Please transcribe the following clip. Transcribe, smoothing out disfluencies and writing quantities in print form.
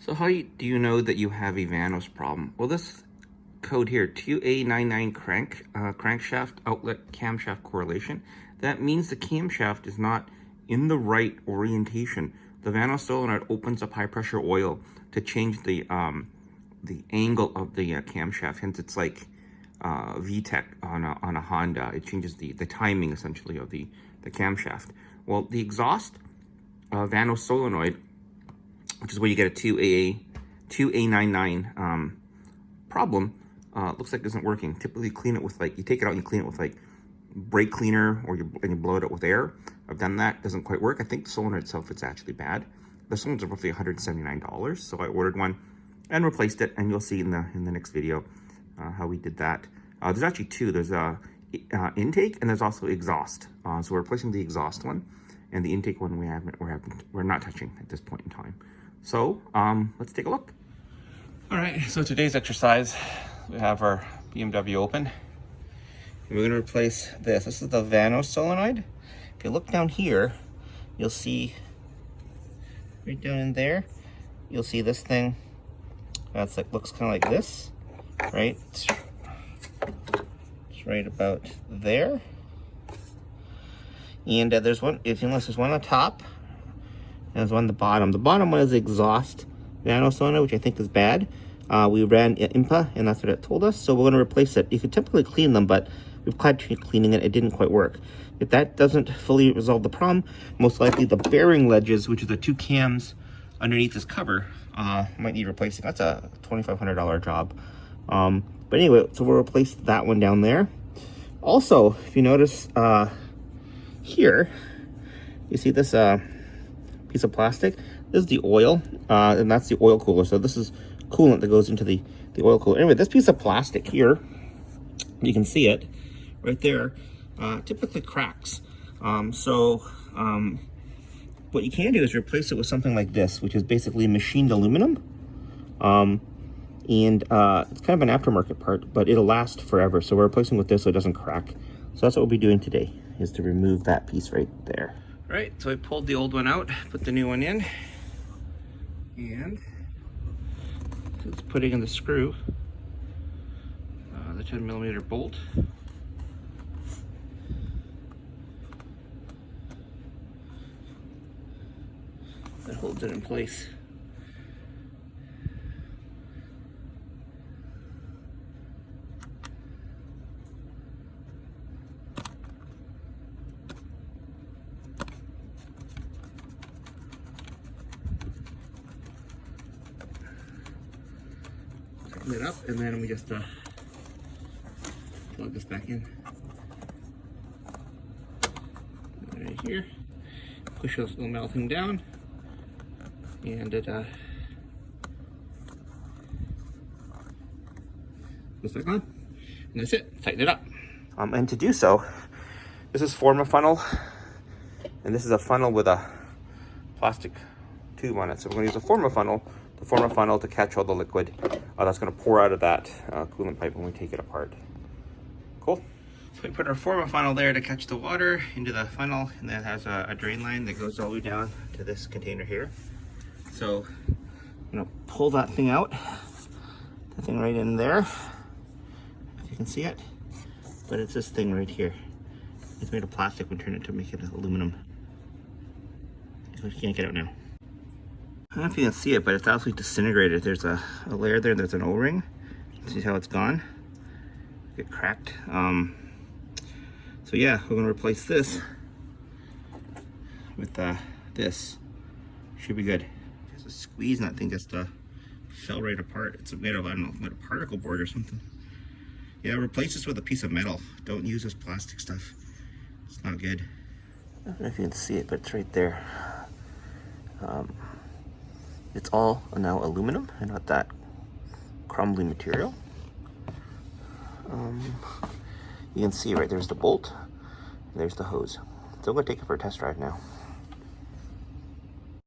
So how do you know that you have a Vanos problem? Well, this code here, 2A99 crankshaft outlet camshaft correlation, that means the camshaft is not in the right orientation. The Vanos solenoid opens up high pressure oil to change the angle of the camshaft. Hence, it's like VTEC on a Honda. It changes the timing essentially of the camshaft. Well, the exhaust Vanos solenoid, which is where you get a 2A99 problem, looks like it isn't working. Typically clean it with you take it out and you clean it with brake cleaner, or and you blow it out with air. I've done that, doesn't quite work. I think the solenoid itself, it's actually bad. The solenoids are roughly $179, so I ordered one and replaced it, and you'll see in the next video how we did that. There's actually two. There's intake and there's also exhaust. So we're replacing the exhaust one, and the intake one we're not touching at this point in time. So let's take a look. All right, so today's exercise, we have our BMW open. We're going to replace this. This is the Vanos solenoid. If you look down here, you'll see right down in there, you'll see this thing that's looks kind of like this, right? It's right about there. And there's one, if you notice, there's one on top and there's one on the bottom. The bottom one is the exhaust Vanos solenoid, which I think is bad. We ran IMPA and that's what it told us, so we're going to replace it. You could typically clean them, but we've tried cleaning it, it didn't quite work. If that doesn't fully resolve the problem, most likely the bearing ledges, which are the two cams underneath this cover, might need replacing. That's a $2,500 job. But anyway, so we'll replace that one down there. Also, if you notice here, you see this piece of plastic? This is the oil, and that's the oil cooler. So this is coolant that goes into the oil cooler. Anyway, this piece of plastic here, you can see it right there, typically cracks. What you can do is replace it with something like this, which is basically machined aluminum. It's kind of an aftermarket part, but it'll last forever. So we're replacing with this so it doesn't crack. So that's what we'll be doing today, is to remove that piece right there. Right, so I pulled the old one out, put the new one in, and it's putting in the screw, the 10mm bolt. That holds it in place. Tighten it up, and then we just plug this back in. Right here. Push this little metal thing down. And it goes back on, and that's it. Tighten it up. And to do so, this is form a funnel, and this is a funnel with a plastic tube on it. So we're going to use a form a funnel to catch all the liquid that's going to pour out of that coolant pipe when we take it apart. Cool. So we put our form a funnel there to catch the water into the funnel, and then it has a drain line that goes all the way down to this container here. So I'm gonna pull that thing out, that thing right in there, if you can see it, but it's this thing right here. It's made of plastic, we turn it to make it aluminum. So you can't get out now. I don't know if you can see it, but it's absolutely disintegrated. There's a layer there, there's an O-ring. See how it's gone? It cracked. So yeah, we're gonna replace this with this. Should be good. A squeeze, and that thing just fell right apart. It's made of, I don't know, made of particle board or something. Yeah, replace this with a piece of metal. Don't use this plastic stuff. It's not good. I don't know if you can see it, but it's right there. It's all now aluminum and not that crumbling material. You can see right there's the bolt, and there's the hose. So I'm gonna take it for a test drive now.